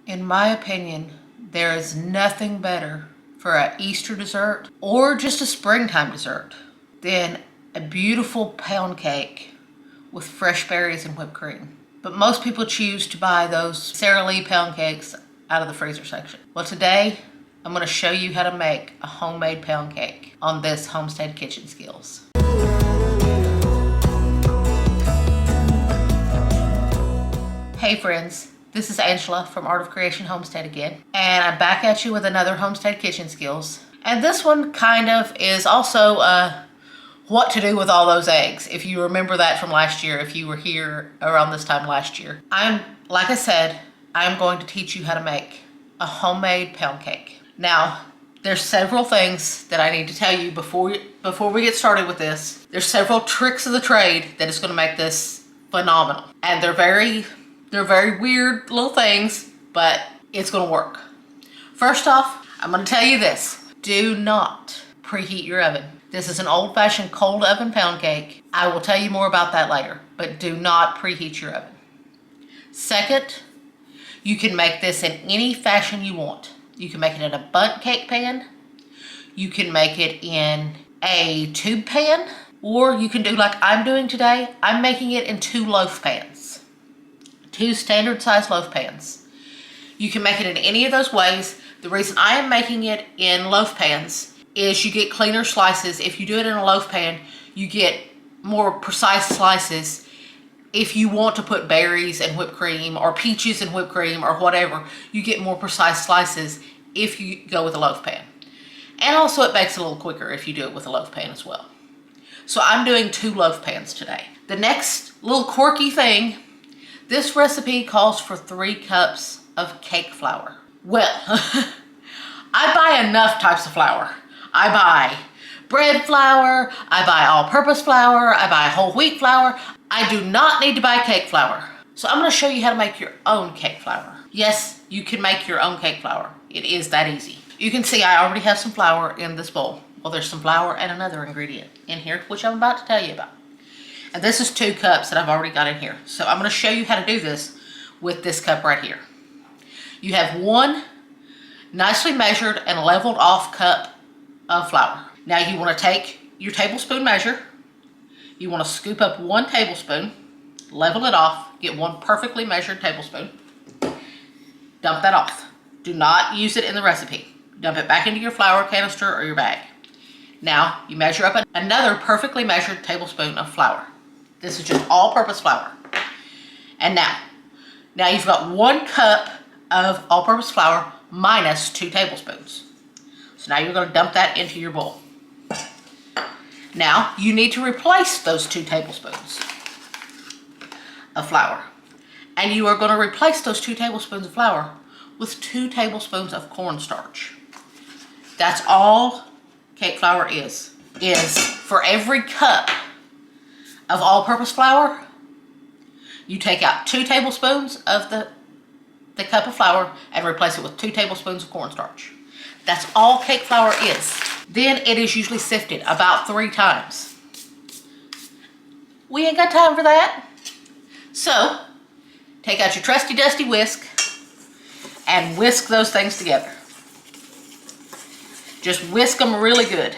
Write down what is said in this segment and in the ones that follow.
In my opinion, there is nothing better for an Easter dessert or just a springtime dessert than a beautiful pound cake with fresh berries and whipped cream. But most people choose to buy those Sara Lee pound cakes out of the freezer section. Well, today I'm going to show you how to make a homemade pound cake on this Homestead kitchen skills. Hey friends, this is Angela from Art of Creation Homestead again, and I'm back at you with another Homestead kitchen skills. And this one kind of is also what to do with all those eggs. If you remember that from last year, if you were here around this time last year. Like I said, I'm going to teach you how to make a homemade pound cake. Now, there's several things that I need to tell you before we get started with this. There's several tricks of the trade that is going to make this phenomenal. And they're very weird little things, but it's going to work. First off, I'm going to tell you this. Do not preheat your oven. This is an old-fashioned cold oven pound cake. I will tell you more about that later, but do not preheat your oven. Second, you can make this in any fashion you want. You can make it in a bundt cake pan. You can make it in a tube pan, or you can do like I'm doing today. I'm making it in 2 loaf pans. 2 standard size loaf pans. You can make it in any of those ways. The reason I am making it in loaf pans is you get cleaner slices. If you do it in a loaf pan, you get more precise slices. If you want to put berries and whipped cream or peaches and whipped cream or whatever, you get more precise slices if you go with a loaf pan. And also it bakes a little quicker if you do it with a loaf pan as well. So I'm doing 2 loaf pans today. The next little quirky thing, this recipe calls for 3 cups of cake flour. Well, I buy enough types of flour. I buy bread flour, I buy all-purpose flour, I buy whole wheat flour. I do not need to buy cake flour. So I'm going to show you how to make your own cake flour. Yes, you can make your own cake flour. It is that easy. You can see I already have some flour in this bowl. Well, there's some flour and another ingredient in here, which I'm about to tell you about. And this is 2 cups that I've already got in here. So I'm going to show you how to do this with this cup right here. You have 1 nicely measured and leveled off cup of flour. Now you want to take your tablespoon measure. You want to scoop up 1 tablespoon, level it off, get 1 perfectly measured tablespoon. Dump that off. Do not use it in the recipe. Dump it back into your flour canister or your bag. Now you measure up another perfectly measured tablespoon of flour. This is just all-purpose flour. And now you've got 1 cup of all-purpose flour minus 2 tablespoons. So now you're going to dump that into your bowl. Now you need to replace those 2 tablespoons of flour. And you are going to replace those 2 tablespoons of flour with 2 tablespoons of cornstarch. That's all cake flour is for every cup of all-purpose flour, you take out 2 tablespoons of the cup of flour and replace it with 2 tablespoons of cornstarch. That's all cake flour is. Then it is usually sifted about 3 times. We ain't got time for that. So, take out your trusty dusty whisk and whisk those things together. Just whisk them really good.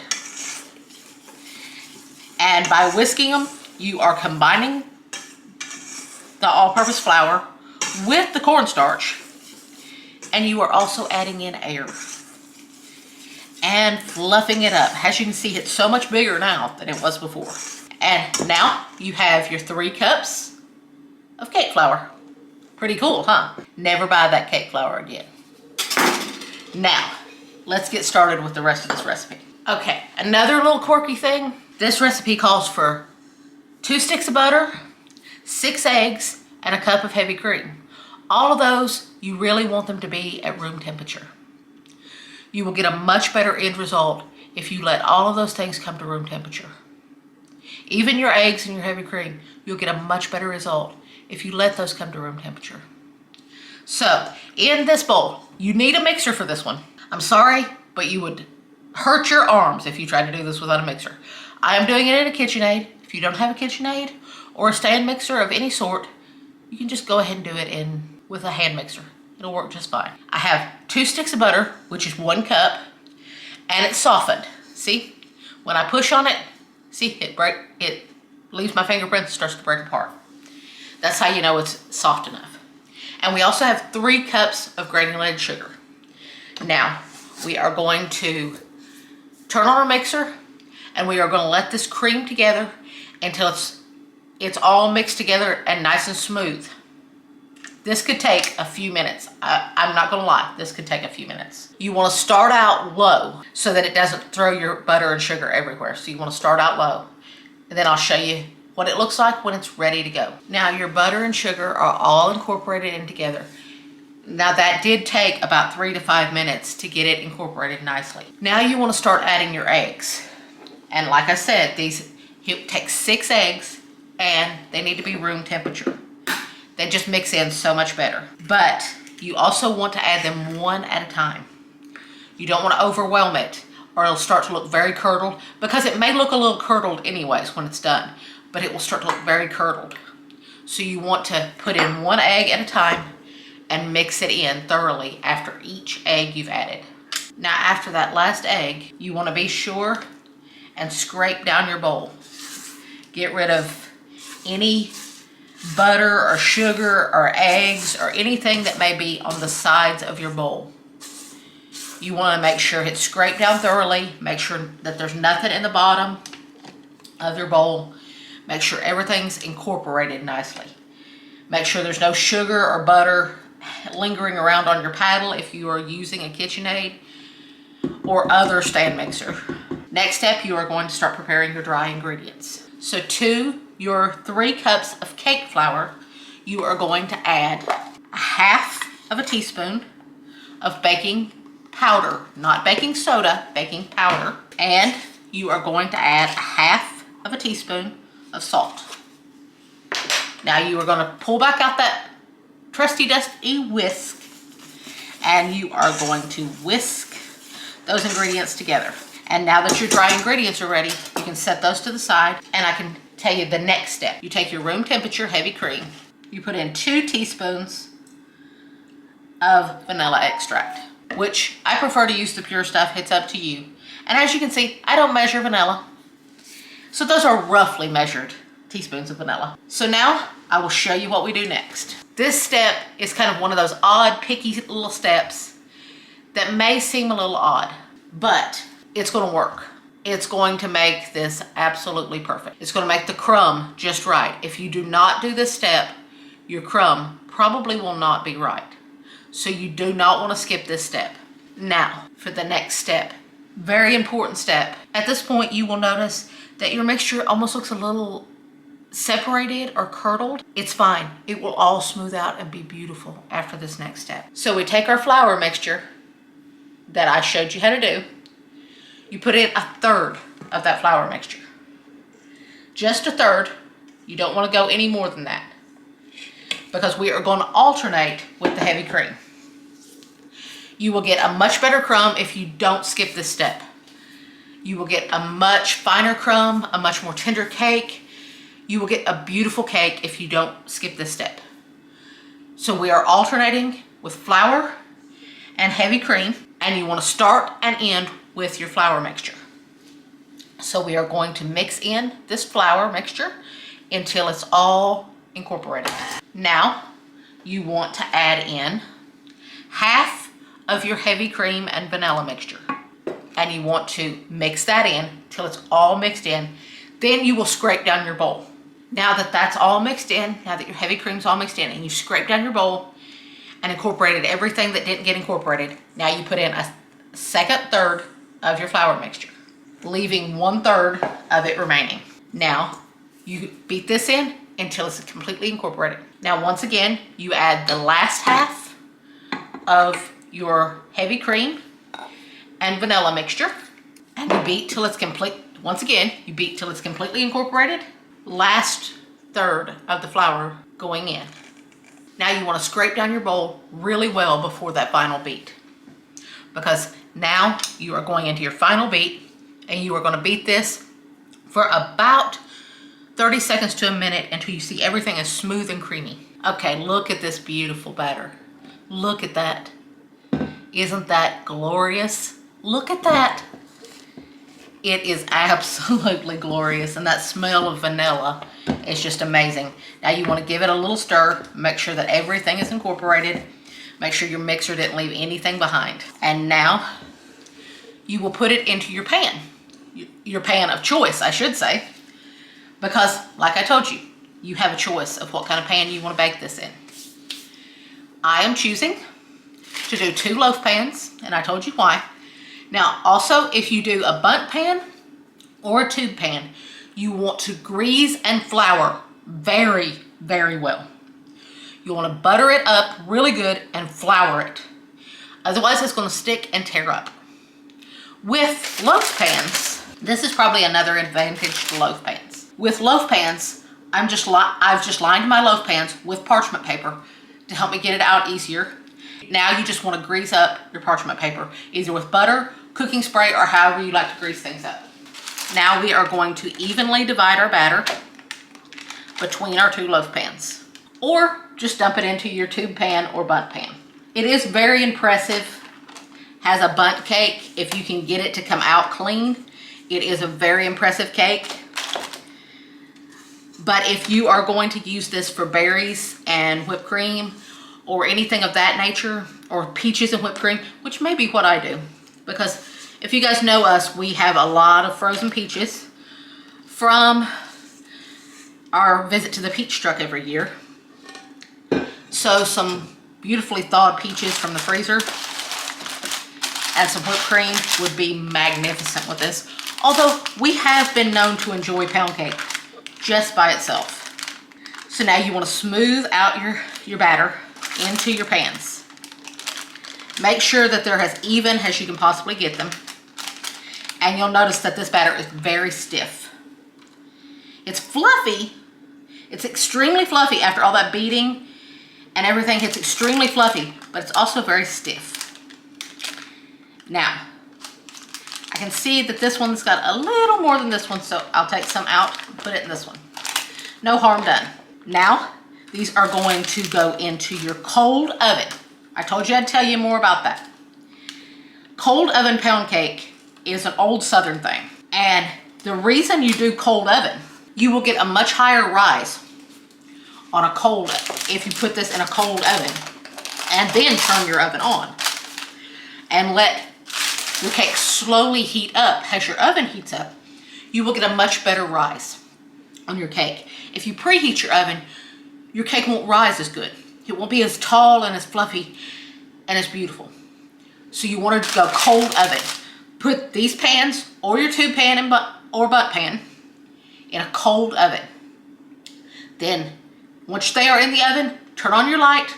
And by whisking them, you are combining the all-purpose flour with the cornstarch, and you are also adding in air and fluffing it up. As you can see, it's so much bigger now than it was before. And now you have your 3 cups of cake flour. Pretty cool, huh? Never buy that cake flour again. Now, let's get started with the rest of this recipe. Okay, another little quirky thing. This recipe calls for 2 sticks of butter, 6 eggs, and a cup of heavy cream. All of those, you really want them to be at room temperature. You will get a much better end result if you let all of those things come to room temperature. Even your eggs and your heavy cream, you'll get a much better result if you let those come to room temperature. So, in this bowl, you need a mixer for this one. I'm sorry, but you would hurt your arms if you tried to do this without a mixer. I am doing it in a KitchenAid. If you don't have a KitchenAid or a stand mixer of any sort, you can just go ahead and do it with a hand mixer. It'll work just fine. I have 2 sticks of butter, which is 1 cup, and it's softened. See? When I push on it, see, it leaves my fingerprints and starts to break apart. That's how you know it's soft enough. And we also have 3 cups of granulated sugar. Now, we are going to turn on our mixer, and we are going to let this cream together until it's all mixed together and nice and smooth. This could take a few minutes. I'm not gonna lie, this could take a few minutes. You wanna start out low so that it doesn't throw your butter and sugar everywhere. So you wanna start out low, and then I'll show you what it looks like when it's ready to go. Now your butter and sugar are all incorporated in together. Now that did take about 3 to 5 minutes to get it incorporated nicely. Now you wanna start adding your eggs. And like I said, you take 6 eggs, and they need to be room temperature. They just mix in so much better. But you also want to add them 1 at a time. You don't want to overwhelm it, or it'll start to look very curdled, because it may look a little curdled anyways when it's done, but it will start to look very curdled. So you want to put in 1 egg at a time and mix it in thoroughly after each egg you've added. Now after that last egg, you want to be sure and scrape down your bowl. Get rid of any butter or sugar or eggs or anything that may be on the sides of your bowl. You want to make sure it's scraped down thoroughly. Make sure that there's nothing in the bottom of your bowl. Make sure everything's incorporated nicely. Make sure there's no sugar or butter lingering around on your paddle if you are using a KitchenAid or other stand mixer. Next step, you are going to start preparing your dry ingredients. So to your 3 cups of cake flour, you are going to add 1/2 of a teaspoon of baking powder, not baking soda, baking powder. And you are going to add 1/2 of a teaspoon of salt. Now you are going to pull back out that trusty dusty whisk, and you are going to whisk those ingredients together. And now that your dry ingredients are ready, you can set those to the side, and I can tell you the next step. You take your room temperature heavy cream, you put in 2 teaspoons of vanilla extract, which I prefer to use the pure stuff. It's up to you. And as you can see, I don't measure vanilla. So those are roughly measured teaspoons of vanilla. So now I will show you what we do next. This step is kind of one of those odd, picky little steps that may seem a little odd, but it's gonna work. It's going to make this absolutely perfect. It's gonna make the crumb just right. If you do not do this step, your crumb probably will not be right. So you do not wanna skip this step. Now, for the next step, very important step. At this point, you will notice that your mixture almost looks a little separated or curdled. It's fine. It will all smooth out and be beautiful after this next step. So we take our flour mixture that I showed you how to do. You put in 1/3 of that flour mixture. Just 1/3. You don't want to go any more than that, because we are going to alternate with the heavy cream. You will get a much better crumb if you don't skip this step. You will get a much finer crumb, a much more tender cake. You will get a beautiful cake if you don't skip this step. So we are alternating with flour and heavy cream, and you want to start and end with your flour mixture. So we are going to mix in this flour mixture until it's all incorporated. Now you want to add in 1/2 of your heavy cream and vanilla mixture, and you want to mix that in till it's all mixed in. Then you will scrape down your bowl. Now that that's all mixed in, now that your heavy cream's all mixed in, and you scrape down your bowl and incorporated everything that didn't get incorporated, now you put in a second third of your flour mixture, leaving 1/3 of it remaining. Now you beat this in until it's completely incorporated. Now once again, you add the last 1/2 of your heavy cream and vanilla mixture, and you beat till it's complete. Once again, you beat till it's completely incorporated. Last third of the flour going in. Now you want to scrape down your bowl really well before that final beat, because now you are going into your final beat, and you are going to beat this for about 30 seconds to a minute until you see everything is smooth and creamy. Okay, look at this beautiful batter. Look at that. Isn't that glorious? Look at that. It is absolutely glorious, and that smell of vanilla is just amazing. Now you want to give it a little stir, make sure that everything is incorporated, make sure your mixer didn't leave anything behind. And now you will put it into your pan of choice, I should say, because like I told you, you have a choice of what kind of pan you want to bake this in. I am choosing to do 2 loaf pans, and I told you why. Now, also, if you do a bundt pan or a tube pan, you want to grease and flour very, very well. You want to butter it up really good and flour it. Otherwise, it's going to stick and tear up. With loaf pans, this is probably another advantage to loaf pans. With loaf pans, I've just lined my loaf pans with parchment paper to help me get it out easier. Now you just want to grease up your parchment paper, either with butter, cooking spray, or however you like to grease things up. Now we are going to evenly divide our batter between our 2 loaf pans, or just dump it into your tube pan or bundt pan. It is very impressive, has a bundt cake. If you can get it to come out clean, it is a very impressive cake. But if you are going to use this for berries and whipped cream or anything of that nature, or peaches and whipped cream, which may be what I do, because if you guys know us, we have a lot of frozen peaches from our visit to the peach truck every year. So some beautifully thawed peaches from the freezer and some whipped cream would be magnificent with this. Although we have been known to enjoy pound cake just by itself. So now you want to smooth out your batter into your pans. Make sure that they're as even as you can possibly get them. And you'll notice that this batter is very stiff. It's fluffy. It's extremely fluffy after all that beating and everything. It's extremely fluffy, but it's also very stiff. Now, I can see that this one's got a little more than this one, so I'll take some out and put it in this one. No harm done. Now, these are going to go into your cold oven. I told you I'd tell you more about that. Cold oven pound cake is an old Southern thing. And the reason you do cold oven, you will get a much higher rise on a cold, if you put this in a cold oven and then turn your oven on and let your cake slowly heat up. As your oven heats up, you will get a much better rise on your cake. If you preheat your oven, your cake won't rise as good. It won't be as tall and as fluffy and as beautiful. So you want to go cold oven. Put these pans or your tube pan or bundt pan in a cold oven. Then, once they are in the oven, turn on your light.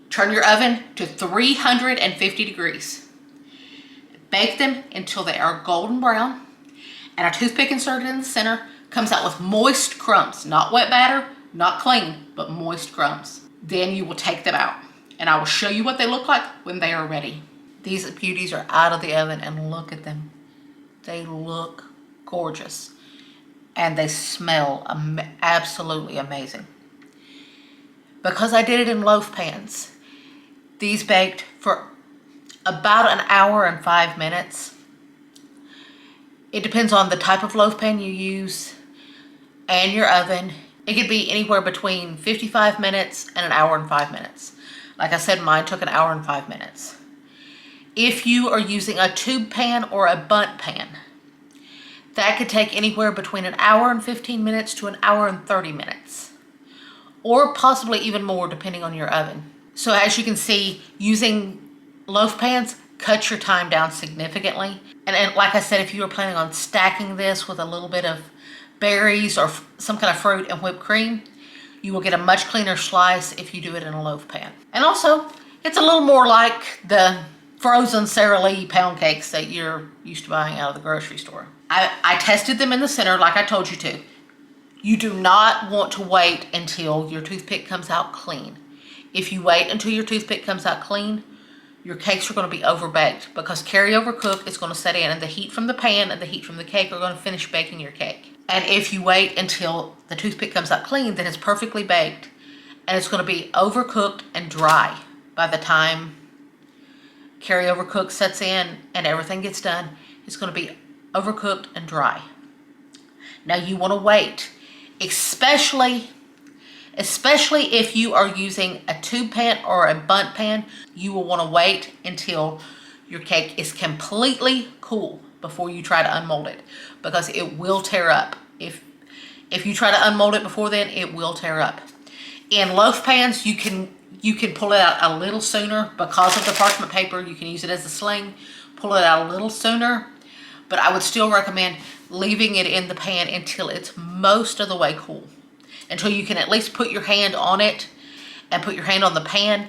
Turn your oven to 350 degrees. Bake them until they are golden brown, and a toothpick inserted in the center comes out with moist crumbs, not wet batter, not clean, but moist crumbs. Then you will take them out, and I will show you what they look like when they are ready. These beauties are out of the oven, and look at them. They look gorgeous, and they smell absolutely amazing. Because I did it in loaf pans, these baked for about an hour and 5 minutes. It depends on the type of loaf pan you use and your oven. It could be anywhere between 55 minutes and an hour and 5 minutes. Like I said, mine took an hour and 5 minutes. If you are using a tube pan or a bundt pan, that could take anywhere between an hour and 15 minutes to an hour and 30 minutes. Or possibly even more depending on your oven. So as you can see, using loaf pans cut your time down significantly. And like I said, if you were planning on stacking this with a little bit of berries or some kind of fruit and whipped cream, you will get a much cleaner slice if you do it in a loaf pan. And also, it's a little more like the frozen Sara Lee pound cakes that you're used to buying out of the grocery store. I tested them in the center like I told you to. You do not want to wait until your toothpick comes out clean. If you wait until your toothpick comes out clean, your cakes are going to be overbaked because carryover cook is going to set in, and the heat from the pan and the heat from the cake are going to finish baking your cake. And if you wait until the toothpick comes out clean, then it's perfectly baked and it's going to be overcooked and dry. by the time carryover cook sets in and everything gets done, it's going to be overcooked and dry. Now you want to wait, especially if you are using a tube pan or a bundt pan, you will want to wait until your cake is completely cool before you try to unmold it, because it will tear up. If you try to unmold it before then, it will tear up. In loaf pans, you can pull it out a little sooner because of the parchment paper. You can use it as a sling, pull it out a little sooner, but I would still recommend leaving it in the pan until it's most of the way cool, until you can at least put your hand on it and put your hand on the pan,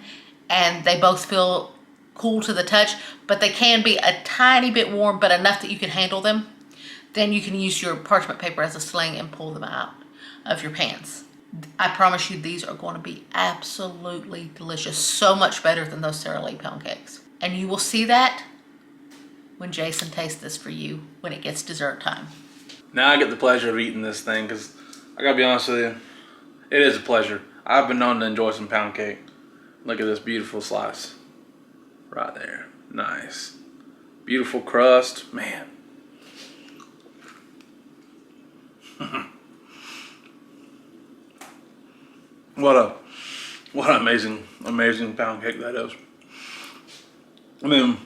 and they both feel cool to the touch, but they can be a tiny bit warm, but enough that you can handle them. Then you can use your parchment paper as a sling and pull them out of your pans. I promise you, these are going to be absolutely delicious. So much better than those Sara Lee pound cakes. And you will see that when Jason tastes this for you when it gets dessert time. Now I get the pleasure of eating this thing, because I gotta be honest with you, it is a pleasure. I've been known to enjoy some pound cake. Look at this beautiful slice. Right there. Nice. Beautiful crust. Man. What an amazing pound cake that is. I mean,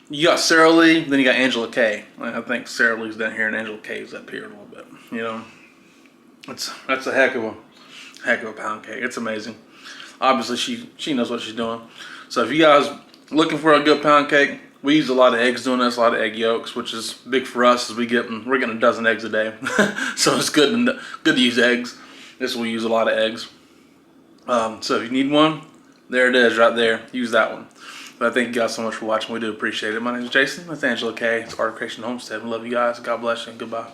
you got Sara Lee, then you got Angela Kay. I think Sara Lee's down here and Angela Kay's up here a little bit. You know, that's a heck of a pound cake. It's amazing. Obviously, she knows what she's doing. So if you guys looking for a good pound cake, we use a lot of eggs doing this, a lot of egg yolks, which is big for us as we're getting a dozen eggs a day. So it's good to use eggs. This will use a lot of eggs. So if you need one, there it is right there. Use that one. But thank you guys so much for watching. We do appreciate it. My name is Jason. That's Angela Kay. It's Art of Creation Homestead. We love you guys. God bless you and goodbye.